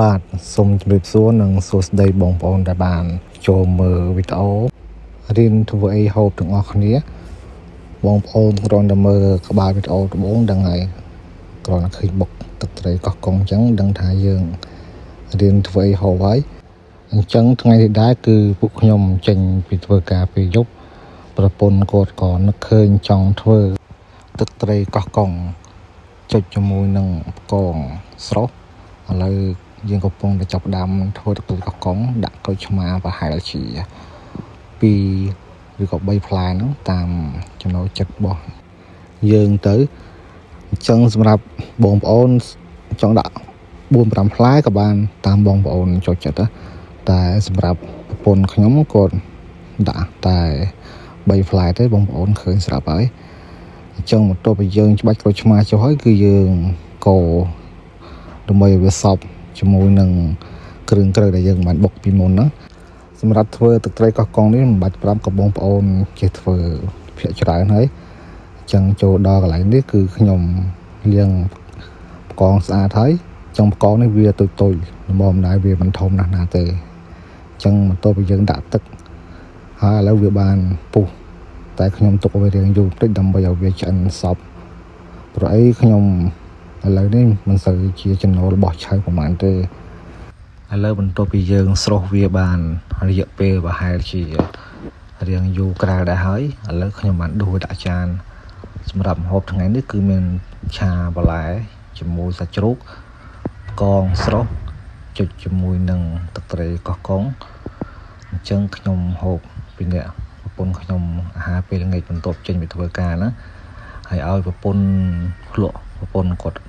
បាទសូមជម្រាបសួរនិងសួស្តីបងប្អូនដែលបានចូលមើលវីដេអូរៀនធ្វើអីហូបទាំងអស់គ្នាបងប្អូនគ្រាន់តែមើលក្បាលវីដេអូដំបូងដឹងហើយគ្រាន់តែឃើញបុកទឹកត្រីកោះកុងអញ្ចឹងដឹងថាយើងរៀនធ្វើអីហូបហើយអញ្ចឹងថ្ងៃនេះដែរគឺពួកខ្ញុំចេញពីធ្វើការពេលយប់ប្រពន្ធគាត់ក៏នឹកឃើញចង់ធ្វើទឹកត្រីកោះកុងចុចជាមួយនឹងផ្គងស្រស់ឥឡូវយើងកំពុងតែចាប់ផ្ដើមធ្វើទឹកត្រីកោះកុងដាក់ក្រូចឆ្មាប្រហែលជា2ឬក៏3ផ្លែហ្នឹងតាមចំណូលចិត្តរបស់យើងទៅអញ្ចឹងសម្រាប់បងប្អូនចង់ដាក់4-5ផ្លែក៏បានតាមបងប្អូនចូលចិត្តតែសម្រាប់ប្រពន្ធខ្ញុំគាត់ដាក់តែ3ផ្លែទេបងប្អូនឃើញស្រាប់ហើយអញ្ចឹងបន្ទាប់ពីយើងច្បាច់ក្រូចឆ្មាចុះហើយគឺយើងកូរដើម្បីឲ្យវាសព្វជាមួយនឹងគ្រឿងក្រៅដែលយើងបានបុកពីមុនហ្នឹងសម្រាប់ធ្វើទឹកត្រីកោះកុងនេះមិនបាច់ប្រាប់ក៏បងប្អូនចេះធ្វើភាគច្រើនហើយអញ្ចឹងចូលដល់កន្លែងនេះគឺខ្ញុំលាងផ្គងស្អាតហើយចុងផ្គងនេះវាតូចៗល្មមដែរវាមិនធំណាស់ណាទេអញ្ចឹងបន្ទាប់ពីយើងដាក់ទឹកហើយឥឡូវវាបានពុះតែខ្ញុំទុកឲ្យវារៀងយូរបន្តិចដើម្បីឲ្យវាឆ្អិនសព្វព្រោះអីខ្ញុំឥឡូវនេះមិនសូវជាចំណូលរបស់ឆៅប្រហែលទេឥឡូវបន្ទាប់ពីយើងស្រុះវាបានរយៈពេលប្រហែលជារៀងយូរក្រៅដែរហើយឥឡូវខ្ញុំបានដួសដាក់ចានសម្រាប់ម្ហូបថ្ងៃនេះគឺមានឆាបន្លែជាមួយសាច់ជ្រូកផ្គងស្រស់ចុចជាមួយនឹងទឹកត្រីកោះកុងអញ្ចឹងខ្ញុំហូបពីអ្នកប្រពន្ធខ្ញុំអាហារពេលល្ងាចបន្ទាប់ចេញពីធ្វើការណាហើយឲ្យប្រពន្ធភ្លក់ប្រពន្ធគាត់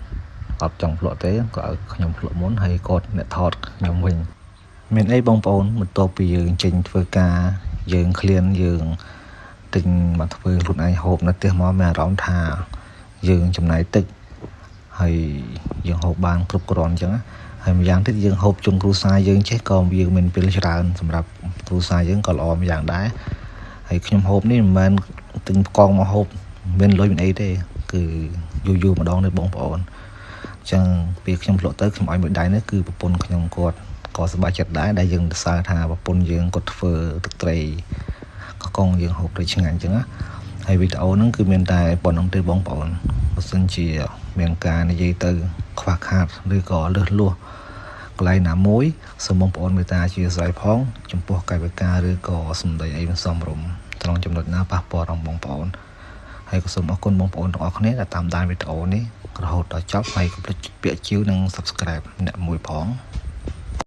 អត់ចង់ភ្លក់ទេក៏ឲ្យខ្ញុំភ្លក់មុនហើយគាត់អ្នកថតខ្ញុំវិញមានអីបងប្អូនបន្ទាប់ពីយើងចេញធ្វើការយើងឃ្លានយើងទិញមកធ្វើខ្លួនឯងហូបនៅផ្ទះមកមានអារម្មណ៍ថាយើងចំណាយតិចហើយយើងហូបបានគ្រប់គ្រាន់អញ្ចឹងហើយម្យ៉ាងទៀតយើងហូបជុំគ្រួសារយើងចេះក៏យើងមានពេលច្រើនសម្រាប់គ្រួសារយើងក៏ល្អម្យ៉ាងដែរហើយខ្ញុំហូបនេះមិនមែនទិញផ្កងមកហូបមានលុយមានអីទេគឺយូរម្ដងនេះបងប្អូនអញ្ចឹងពេលខ្ញុំភ្លក់ទៅខ្ញុំឲ្យមួយដៃនេះគឺប្រពន្ធខ្ញុំគាត់ក៏សប្បាយចិត្តដែរដែលយើងសើថាប្រពន្ធយើងគាត់ធ្វើទឹកត្រីកោះកុងយើងហូបដូចឆ្ងាញ់អញ្ចឹងណាហើយវីដេអូហ្នឹងគឺមានតែប៉ុណ្្នឹងទេបងប្អូនបើសិនជាមានការនិយាយទៅខ្វះខាតឬក៏លើសលួសកន្លែងណាមួយសូមបងប្អូនមេត្តាអធ្យាស្រ័យផងចំពោះកាយវិការឬក៏សម្ដីអីមិនសមរម្យត្រង់ចំណុចណាប៉ះពាល់ដល់បងប្អូនហើយក៏សូមអរគុណបងប្អូនទាំងអស់គ្នាដែលតាមដានវីដេអូនេះរហូតដល់ចប់ហើយកុំភ្លេចពាក្យជឿនិង Subscribe អ្នកមួយផង